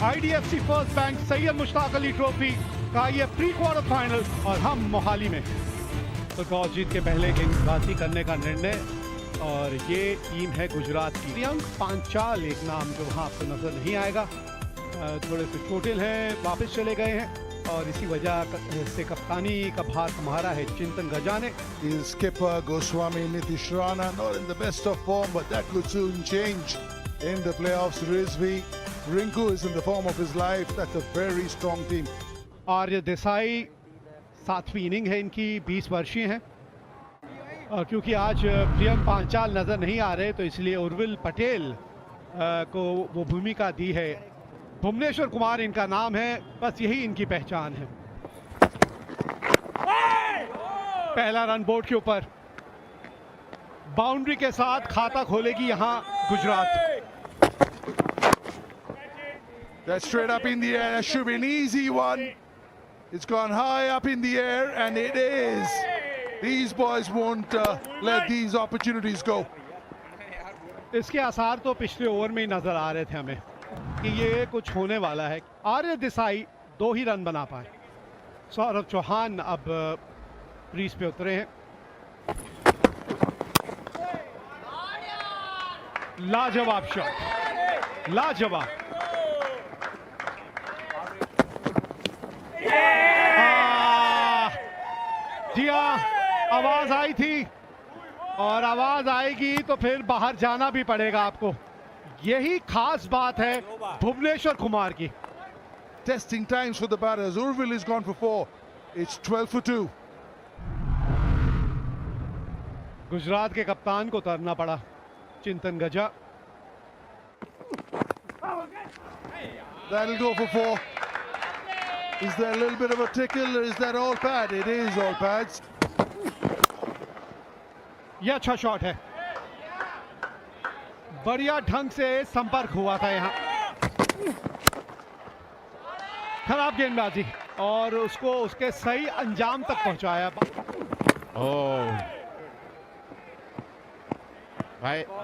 IDFC first bank Syed Mushtaq Ali trophy का ये pre quarter final और हम मोहाली में। तो टॉस जीत के पहले गेंदबाजी करने का निर्णय और ये टीम है गुजरात की। प्रियंक पांचाल एक नाम जो वहाँ आपको नजर नहीं आएगा, थोड़े से चोटिल हैं, वापस चले गए हैं और इसी वजह से कप्तानी का भार संभाला है चिंतन गजा ने। His skipper Goswami Nitish Rana not in the best of form, but that could soon change in the playoffs. Rizvi Rinku is in the form of his life. That's a very strong team. Arya Desai 7वीं inning है इनकी, 20 वर्षीय हैं और क्योंकि आज प्रियंक पांचाल नजर नहीं आ रहे तो इसलिए उर्विल पटेल को वो भूमिका दी है। भुवनेश्वर कुमार इनका नाम है, बस यही इनकी पहचान है। पहला रन बोर्ड के ऊपर, बाउंड्री के साथ खाता खोलेगी यहां Gujarat. That's straight up in the air. That should be an easy one. It's gone high up in the air, and it is. These boys won't let these opportunities go. इसके आसार तो पिछले ओवर में ही नजर आ रहे थे हमें कि ये कुछ होने वाला है। आर्य देसाई 2 ही रन बना पाए। सौरभ चौहान अब क्रीज पे उतरे हैं। लाजवाब शॉट, लाजवाब। जी हाँ, आवाज आई थी और आवाज आएगी तो फिर बाहर जाना भी पड़ेगा आपको। यही खास बात है भुवनेश्वर कुमार की। Testing times for the batters. Urvil is gone for 4. It's 12 for 2. Gujarat के कप्तान को उतरना पड़ा, चिंतन गजा। That'll go for 4. Is there a little bit of a tickle or is that all pad? It is all pads. ये अच्छा shot है, बढ़िया ढंग से संपर्क हुआ था यहाँ। खराब गेंदबाजी और उसको उसके सही अंजाम तक पहुंचाया।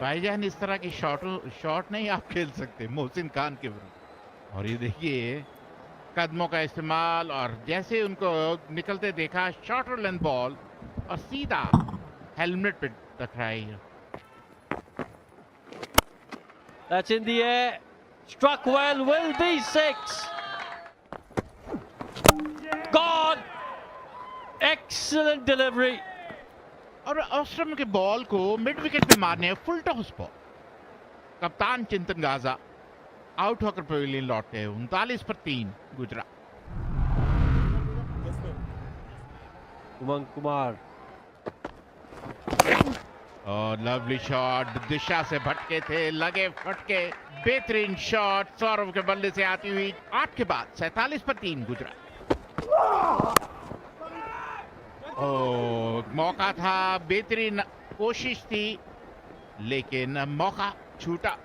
भाईजान इस तरह की शॉट नहीं आप खेल सकते मोहसिन खान के विरुद्ध। और ये देखिए कदमों का इस्तेमाल और जैसे उनको निकलते देखा, शॉर्टर लेंथ बॉल और सीधा हेलमेट पे टकराई। That's in the air, struck well, will be 6. Gone. Excellent delivery. और ऑस्ट्रम के बॉल को मिड विकेट पे मारने फुल टॉस बॉल। कप्तान चिंतन गाजा आउट होकर पवेलियन लौटते हैं। 39 पर 3 गुजरात। Umang Kumar. और लवली शॉट, दिशा से भटके थे, लगे फटके, बेहतरीन शॉट सौरभ के बल्ले से आती हुई। 8 के बाद 47 पर 3 गुजरात। मौका था, बेहतरीन कोशिश थी लेकिन मौका छूटा।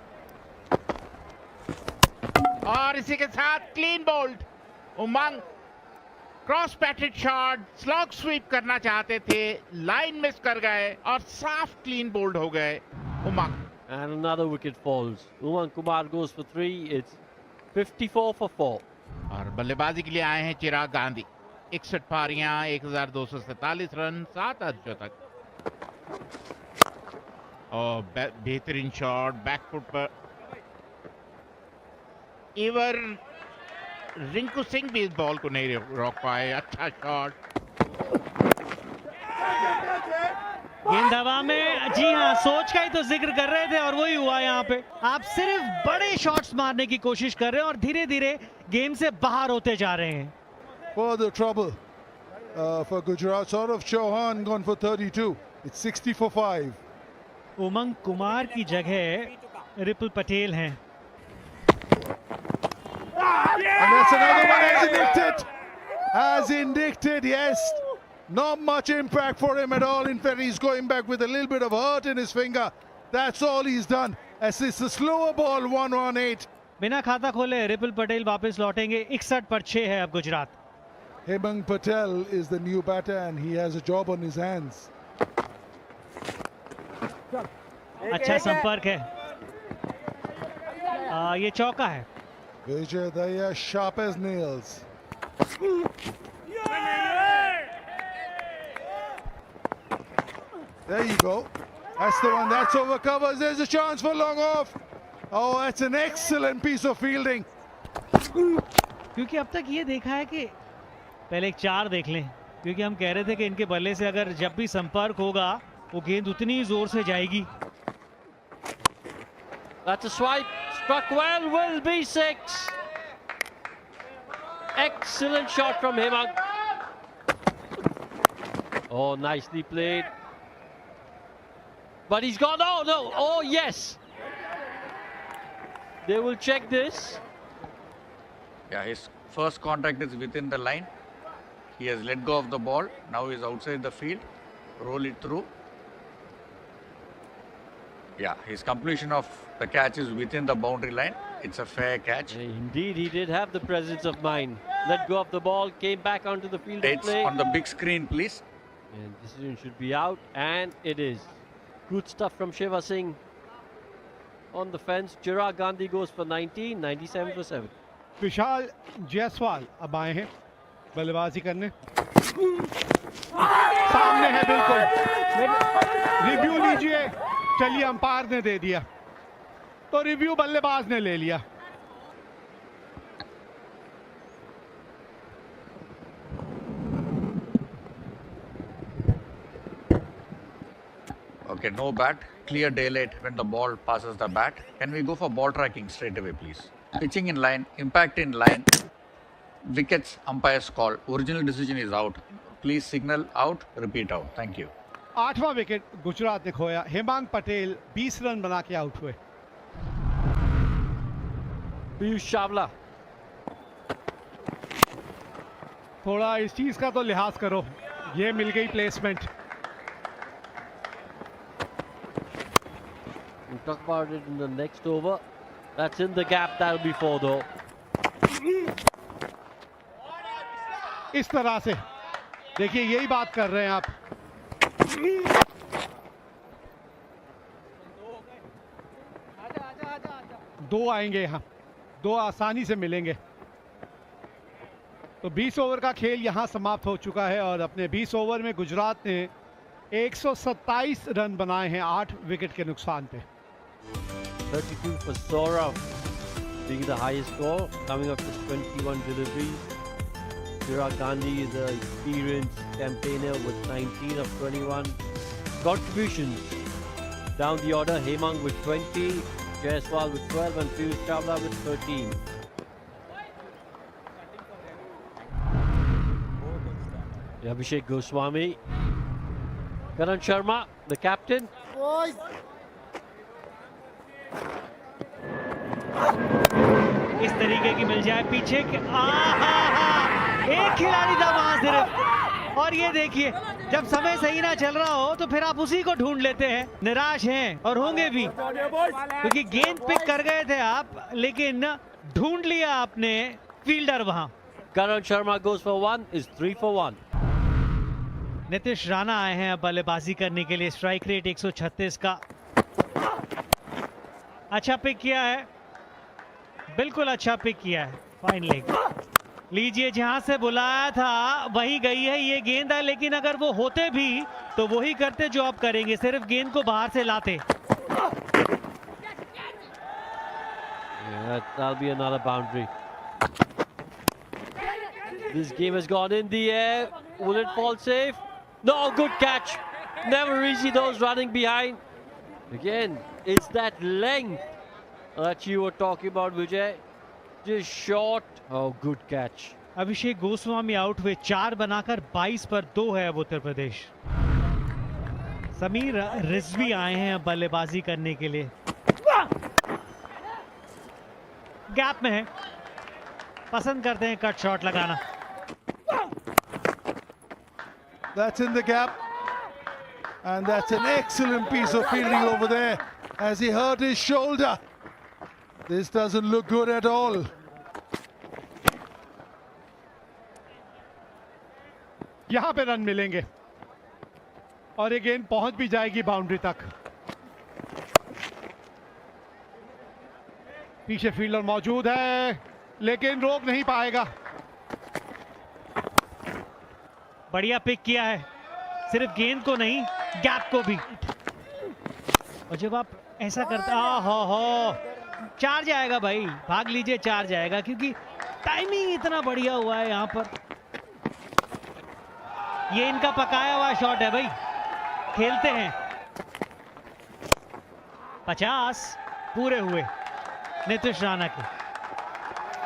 और इसी के साथ clean bowled. Umang cross batted shot, slog sweep करना चाहते थे, लाइन मिस कर गए और साफ क्लीन बोल्ड हो गए उमंग। And another wicket falls. Umang Kumar goes for 3. It's 54 for 4. और बल्लेबाजी के लिए आए हैं चिराग गांधी। 61 पारियां, 1247 रन, 7 अर्धशतक और बेहतरीन शॉट बैकफुट पर। इवर रिंकू सिंह भी इस बॉल को नहीं रोक पाए। अच्छा शॉट। गेंद हवा में, जी हाँ, सोच का ही तो जिक्र कर रहे थे और वही हुआ यहाँ पे। आप सिर्फ बड़े शॉट्स मारने की कोशिश कर रहे हैं और धीरे धीरे गेम से बाहर होते जा रहे हैं। Further trouble for Gujarat. Saurav Chauhan gone for 32. It's 60 for 5. उमंग कुमार की जगह रिपुल पटेल हैं। And that's another one as indicted. As indicted, yes. Not much impact for him at all. In fact, he's going back with a little bit of hurt in his finger. That's all he's done. As it's a slower ball, 1-1-8. बिना खाता खोले रिपुल पटेल वापस लौटेंगे। 61 पर 6 है अब Gujarat. Hemang Patel is the new batter and he has a job on his hands. अच्छा संपर्क है, ये चौका है। Vijay Daya sharp as nails. There you go. That's the one. That's over covers. There's a chance for long off. Oh, that's an excellent piece of fielding. क्योंकि अब तक ये देखा है कि पहले एक 4 देख लें, क्योंकि हम कह रहे थे कि इनके बल्ले से अगर जब भी संपर्क होगा वो गेंद उतनी जोर से जाएगी. That's a swipe. Struck well. Will be 6. Excellent shot from Hemang. Oh, nicely played. But he's gone. Oh, no. Oh, yes. They will check this. Yeah, his first contact is within the line. He has let go of the ball. Now he's outside the field. Roll it through. Yeah, his completion of the catch is within the boundary line. It's a fair catch. Indeed, he did have the presence of mind. Let go of the ball, came back onto the field of It's play. on the big screen, please. And decision should be out, and it is. Good stuff from Shiva Singh. On the fence, Chirag Gandhi goes for 19, 97 for 7. विशाल जायसवाल अब आए हैं बल्लेबाजी करने. सामने है बिल्कुल. Review लीजिए. चलिए, अंपायर ने दे दिया तो रिव्यू बल्लेबाज ने ले लिया. Okay, no bat. Clear daylight when the ball passes the bat. Can we go for ball tracking straight away, please? Pitching in line, impact in line. Wickets, umpire's call. Original decision is out. Please signal out, repeat out. Thank you. 8वां wicket Gujarat ने खोया. Hemang Patel 20 run बना के out हुए. Piyush Chawla. थोड़ा इस चीज का तो लिहाज करो. ये मिल गई placement. We'll talk about it in the next over. That's in the gap. That'll be 4 though. इस तरह से देखिए, यही बात कर रहे हैं आप. दो आएंगे यहां. 2 आसानी से मिलेंगे. तो 20 ओवर का खेल यहां समाप्त हो चुका है और अपने 20 ओवर में गुजरात ने 127 रन बनाए हैं 8 विकेट के नुकसान पे. 32 for Saurav, being the highest score, coming up with 21 deliveries. Chirag Gandhi is an experienced campaigner with 19 of 21 contributions. Down the order, Hemang with 20, Jaiswal with 12 and Piyush Chawla with 13. Abhishek Goswami. Karan Sharma, the captain. इस तरीके की मिल जाए पीछे के. एक खिलाड़ी था वहां सिर्फ. और ये देखिए, जब समय सही ना चल रहा हो तो फिर आप उसी को ढूंढ लेते हैं. निराश हैं और होंगे भी, क्योंकि गेंद पिक कर गए थे आप, लेकिन ढूंढ लिया आपने फील्डर वहां. Karan Sharma goes for 1, is 3 for 1. Nitish Rana आए हैं अब बल्लेबाजी करने के लिए. स्ट्राइक रेट 136 का. अच्छा पिक किया है, बिल्कुल अच्छा पिक किया है. Fine leg. लीजिए, जहां से बुलाया था वही गई है ये गेंद है, लेकिन अगर वो होते भी तो वही करते जो आप करेंगे, सिर्फ गेंद को बाहर से लाते. That'll be another boundary. This game has gone in the air. Will it fall safe? No, good catch. Never easy those running behind. Again, it's that length that you were talking about, Vijay. Just short. Oh, good catch. Abhishek Goswami out हुए. 4 बनाकर 22 पर 2 है अब उत्तर प्रदेश. समीर रिजवी आए हैं बल्लेबाजी करने के लिए. गैप में है, पसंद करते हैं कट शॉट लगाना. That's in the gap. And that's an excellent piece of fielding over there as he hurt his shoulder. This doesn't look good at all. यहां पे रन मिलेंगे और ये गेंद पहुंच भी जाएगी बाउंड्री तक. पीछे फील्डर मौजूद है. लेकिन रोक नहीं पाएगा। बढ़िया पिक किया है, सिर्फ गेंद को नहीं गैप को भी। और जब आप ऐसा करते हो 4 जाएगा भाई, भाग लीजिए 4 जाएगा, क्योंकि टाइमिंग इतना बढ़िया हुआ है यहाँ पर। ये इनका पकाया हुआ शॉट है भाई, खेलते हैं। 50 पूरे हुए नीतीश राणा के।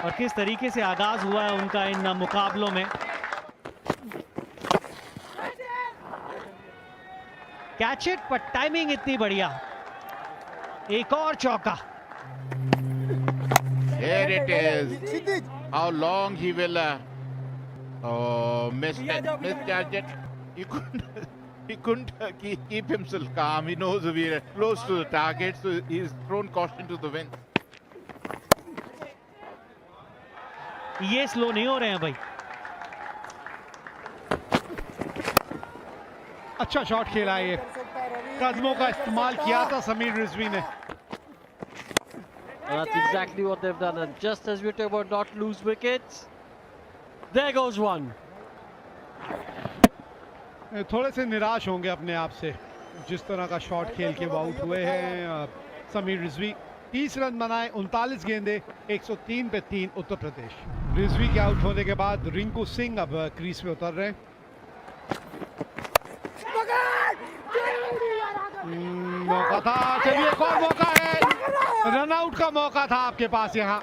और किस तरीके से आगाज हुआ है उनका इन मुकाबलों में। कैच इट, पर टाइमिंग इतनी बढ़िया। एक और चौका। Here it is. How long he will misjudge it. He couldn't keep himself calm. He knows we are close to the target, so he's thrown caution to the wind. ये slow नहीं हो रहे हैं भाई। अच्छा शॉट खेला है, ये कदमों का इस्तेमाल किया था समीर रिजवी ने। And that's exactly what they've done. And just as we talk about not lose wickets, there goes one. थोड़े से निराश होंगे अपने आप से, जिस तरह का शॉट खेल के वो आउट हुए हैं समीर रिजवी। 30 रन बनाए, 39 गेंदे, 103 पे 3 उत्तर प्रदेश। रिजवी के आउट होने के बाद रिंकू सिंह अब क्रीज पे उतर रहे हैं। मौका था, चलिए एक और मौका है, रन आउट का मौका था आपके पास। यहाँ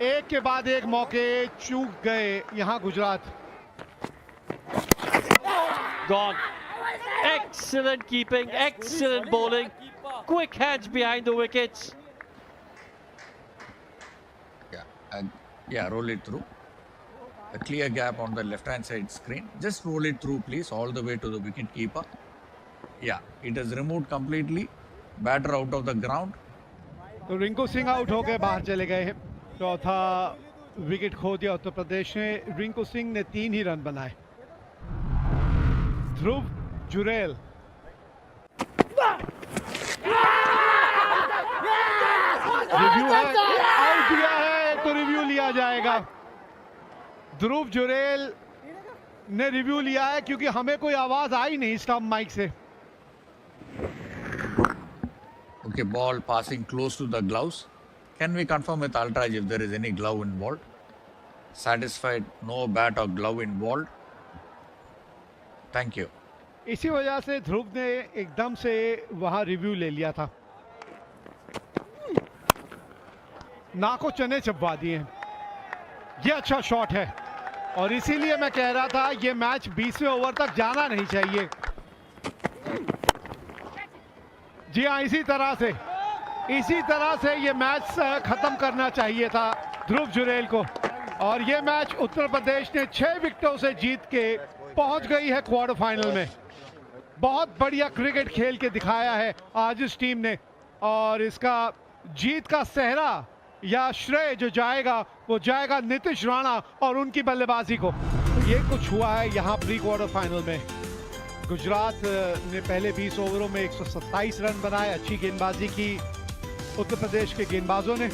एक के बाद एक मौके चूक गए यहाँ Gujarat. Gone. Excellent keeping, excellent bowling, quick hands behind the wickets. Yeah, roll it through. A clear gap on the left-hand side screen. Just roll it through, please, all the way to the wicket keeper. Yeah, it is removed completely. Batter out of the ground. तो Rinku Singh out हो गए, बाहर चले गए हैं। चौथा wicket खो दिया उत्तर प्रदेश ने। रिंकू सिंह ने 3 ही रन बनाए। ध्रुव जुरेल रिव्यू है, आउट दिया है तो रिव्यू लिया जाएगा। ध्रुव जुरेल ने रिव्यू लिया है क्योंकि हमें कोई आवाज आई नहीं स्टंप माइक से। Okay, ball passing close to the gloves. Can we confirm with Ultraj if there is any glove involved? Satisfied, no bat or glove involved. Thank you. इसी वजह से ध्रुव ने एकदम से वहां रिव्यू ले लिया था। नाको चने चबवा दिए। ये अच्छा शॉट है और इसीलिए मैं कह रहा था ये मैच 20वें ओवर तक जाना नहीं चाहिए। जी हाँ, इसी तरह से ये मैच खत्म करना चाहिए था ध्रुव जुरेल को। और ये मैच उत्तर प्रदेश ने 6 विकेटों से जीत के पहुंच गई है क्वार्टर फाइनल में। बहुत बढ़िया क्रिकेट खेल के दिखाया है आज इस टीम ने, और इसका जीत का सेहरा या श्रेय जो जाएगा वो जाएगा नीतीश राणा और उनकी बल्लेबाजी को। ये कुछ हुआ है यहाँ प्री क्वार्टर फाइनल में। गुजरात ने पहले 20 ओवरों में 127 रन बनाए, अच्छी गेंदबाजी की उत्तर प्रदेश के गेंदबाजों ने।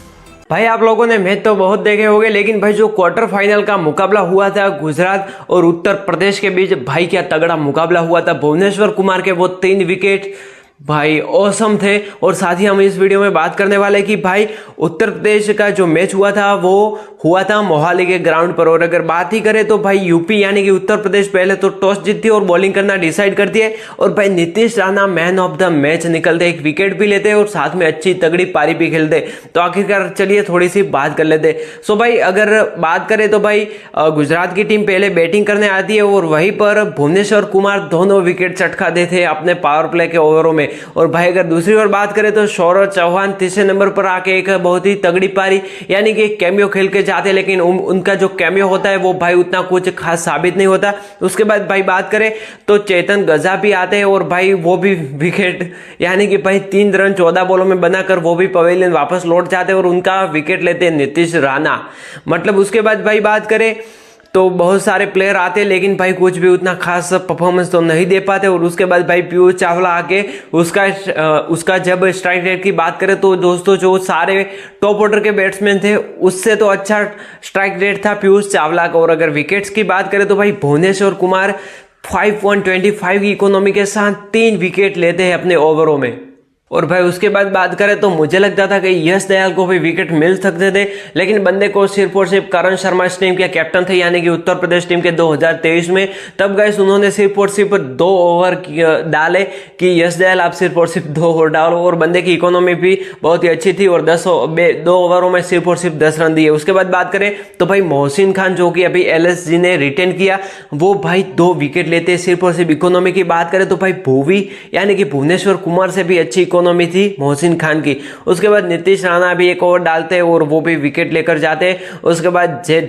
भाई आप लोगों ने मैच तो बहुत देखे होंगे, लेकिन भाई जो क्वार्टर फाइनल का मुकाबला हुआ था गुजरात और उत्तर प्रदेश के बीच, भाई क्या तगड़ा मुकाबला हुआ था। भुवनेश्वर कुमार के वो 3 विकेट भाई ऑसम थे। और साथ ही हम इस वीडियो में बात करने वाले कि भाई उत्तर प्रदेश का जो मैच हुआ था वो हुआ था मोहाली के ग्राउंड पर। और अगर बात ही करें तो भाई यूपी यानी कि उत्तर प्रदेश पहले तो टॉस जीतती और बॉलिंग करना डिसाइड करती है, और भाई Nitish Rana man of the match निकलते, एक विकेट भी लेते और साथ में अच्छी तगड़ी पारी भी खेलते। तो आखिरकार चलिए थोड़ी सी बात कर लेते। सो भाई अगर बात करें तो भाई गुजरात की टीम पहले बैटिंग करने आती है और वहीं पर भुवनेश्वर कुमार दोनों विकेट चटका देते अपने पावर प्ले के ओवरों में। और भाई अगर दूसरी ओर बात करें तो सौरव चौहान तीसरे नंबर पर आके एक बहुत ही तगड़ी पारी यानी कि कैमियो खेल के जाते, लेकिन उनका जो कैमियो होता है वो भाई उतना कुछ खास साबित नहीं होता। उसके बाद भाई बात करें तो चेतन गजा भी आते हैं और भाई वो भी विकेट यानी कि भाई 3 रन 14 बॉलों में बनाकर वो भी पवेलियन वापस लौट जाते हैं और उनका विकेट लेते हैं नीतीश राणा। मतलब उसके बाद भाई बात करें तो बहुत सारे प्लेयर आते लेकिन भाई कुछ भी उतना खास परफॉर्मेंस तो नहीं दे पाते। और उसके बाद भाई पीयूष चावला आके उसका जब स्ट्राइक रेट की बात करें तो दोस्तों जो सारे टॉप ऑर्डर के बैट्समैन थे उससे तो अच्छा स्ट्राइक रेट था पीयूष चावला का। और अगर विकेट्स की बात करें तो भाई भुवनेश्वर कुमार 5.25 की इकोनॉमी के साथ 3 विकेट लेते हैं अपने ओवरों में। और भाई उसके बाद बात करें तो मुझे लगता था कि यश दयाल को भी विकेट मिल सकते थे, लेकिन बंदे को सिर्फ और सिर्फ करण शर्मा इस टीम के कैप्टन थे यानी कि उत्तर प्रदेश टीम के 2023 में। तब गाइस उन्होंने सिर्फ और सिर्फ 2 ओवर डाले कि यश दयाल आप सिर्फ और सिर्फ 2 ओवर डालो, और बंदे की इकोनॉमी भी बहुत ही अच्छी थी और 2 ओवरों में सिर्फ और सिर्फ 10 रन दिए। उसके बाद बात करें तो भाई मोहसिन खान जो कि अभी LSG ने रिटेन किया, वो भाई 2 विकेट लेते सिर्फ और सिर्फ इकोनॉमी की बात करें तो भाई भूवी यानी कि भुवनेश्वर कुमार से भी अच्छी इकोनॉमी थी मोहसिन खान की। उसके बाद नीतीश राणा भी 1 ओवर डालते और वो भी विकेट लेकर जाते। उसके बाद जय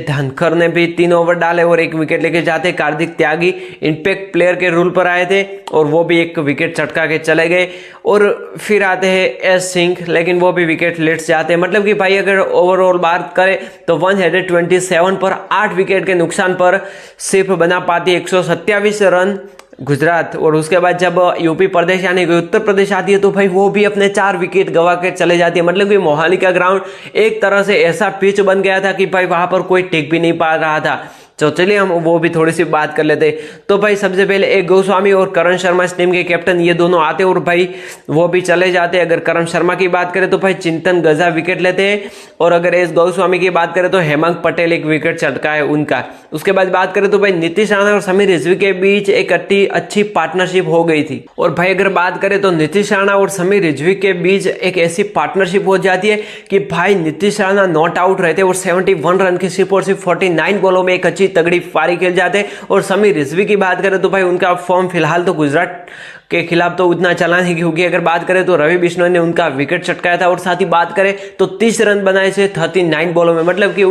धनखर ने भी 3 ओवर डाले और 1 विकेट लेकर जाते। कार्तिक त्यागी इंपैक्ट प्लेयर के रूल पर आए थे और वो भी 1 विकेट चटका के चले गए। और फिर आते हैं एस सिंह, लेकिन वो भी विकेट लेट जाते हैं। मतलब कि भाई अगर ओवरऑल बात करें तो 127 पर 8 विकेट के नुकसान पर सिर्फ बना पाती 127 रन गुजरात। और उसके बाद जब यूपी प्रदेश यानी कि उत्तर प्रदेश आती है तो भाई वो भी अपने 4 विकेट गवा के चले जाती है। मतलब कि मोहाली का ग्राउंड एक तरह से ऐसा पिच बन गया था कि भाई वहां पर कोई टिक भी नहीं पा रहा था। तो चलिए हम वो भी थोड़ी सी बात कर लेते। तो भाई सबसे पहले एक गोस्वामी और करण शर्मा इस टीम के कैप्टन ये दोनों आते और भाई वो भी चले जाते। अगर करण शर्मा की बात करें तो भाई चिंतन गजा विकेट लेते हैं, और अगर एस गोस्वामी की बात करें तो हेमंत पटेल 1 विकेट चटका है उनका। उसके बाद बात करें तो भाई नीतीश राणा और समीर रिजवी के बीच एक अच्छी पार्टनरशिप हो गई थी। और भाई अगर बात करें तो नीतीश राणा और समीर रिजवी के बीच एक ऐसी पार्टनरशिप हो जाती है कि भाई नीतीश राणा नॉट आउट रहते और 71 रन की सिर्फ और सिर्फ 49 बॉलों में एक अच्छी तगड़ी पारी खेल जाते। और समीर रिजवी की बात करें तो भाई उनका फॉर्म फिलहाल तो गुजरात के खिलाफ तो उतना चला नहीं, क्योंकि अगर बात करें तो रवि बिश्नोई ने उनका विकेट चटकाया था। और साथ ही बात करें तो 30 रन बनाए थे 39 बॉलों में, मतलब कि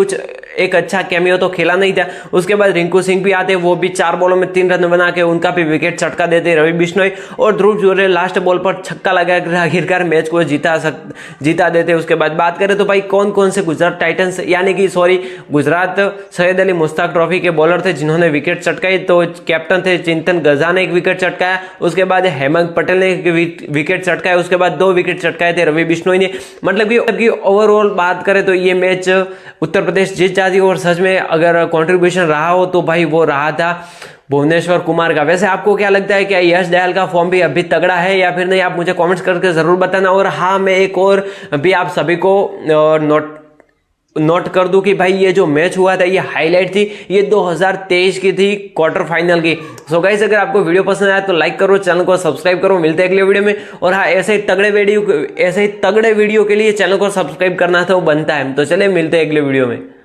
एक अच्छा कैमियो तो खेला नहीं था। उसके बाद रिंकू सिंह भी आते, वो भी 4 बॉलों में 3 रन बना के उनका भी विकेट चटका देते रवि बिश्नोई। और ध्रुव जुरेल लास्ट बॉल पर छक्का लगा आखिरकार मैच को जीता देते। उसके बाद बात करें तो भाई कौन कौन से गुजरात टाइटंस यानी कि गुजरात सैयद अली मुश्ताक ट्रॉफी के बॉलर थे जिन्होंने विकेट चटकाई, तो कैप्टन थे चिंतन गजा ने 1 विकेट चटकाया। उसके बाद हेमंत पटेल ने 1 विकेट चटकाया। उसके बाद 2 विकेट चटकाए थे रवि बिश्नोई ने। मतलब कि ओवरऑल बात करें तो ये मैच उत्तर प्रदेश जीत जाती, और सच में अगर कंट्रीब्यूशन रहा हो तो भाई वो रहा था भुवनेश्वर कुमार का। वैसे आपको क्या लगता है, क्या यश दयाल का फॉर्म भी अभी तगड़ा है या फिर नहीं, आप मुझे कमेंट्स करके जरूर बताना। और हाँ, मैं एक और भी आप सभी को नोट कर दूं कि भाई ये जो मैच हुआ था ये हाईलाइट थी, ये 2023 की थी क्वार्टर फाइनल की। सो गाइस अगर आपको वीडियो पसंद आया तो लाइक करो, चैनल को सब्सक्राइब करो। मिलते हैं अगले वीडियो में। और हाँ, ऐसे ही तगड़े वीडियो के लिए चैनल को सब्सक्राइब करना तो बनता है। तो चलिए मिलते हैं अगले वीडियो में।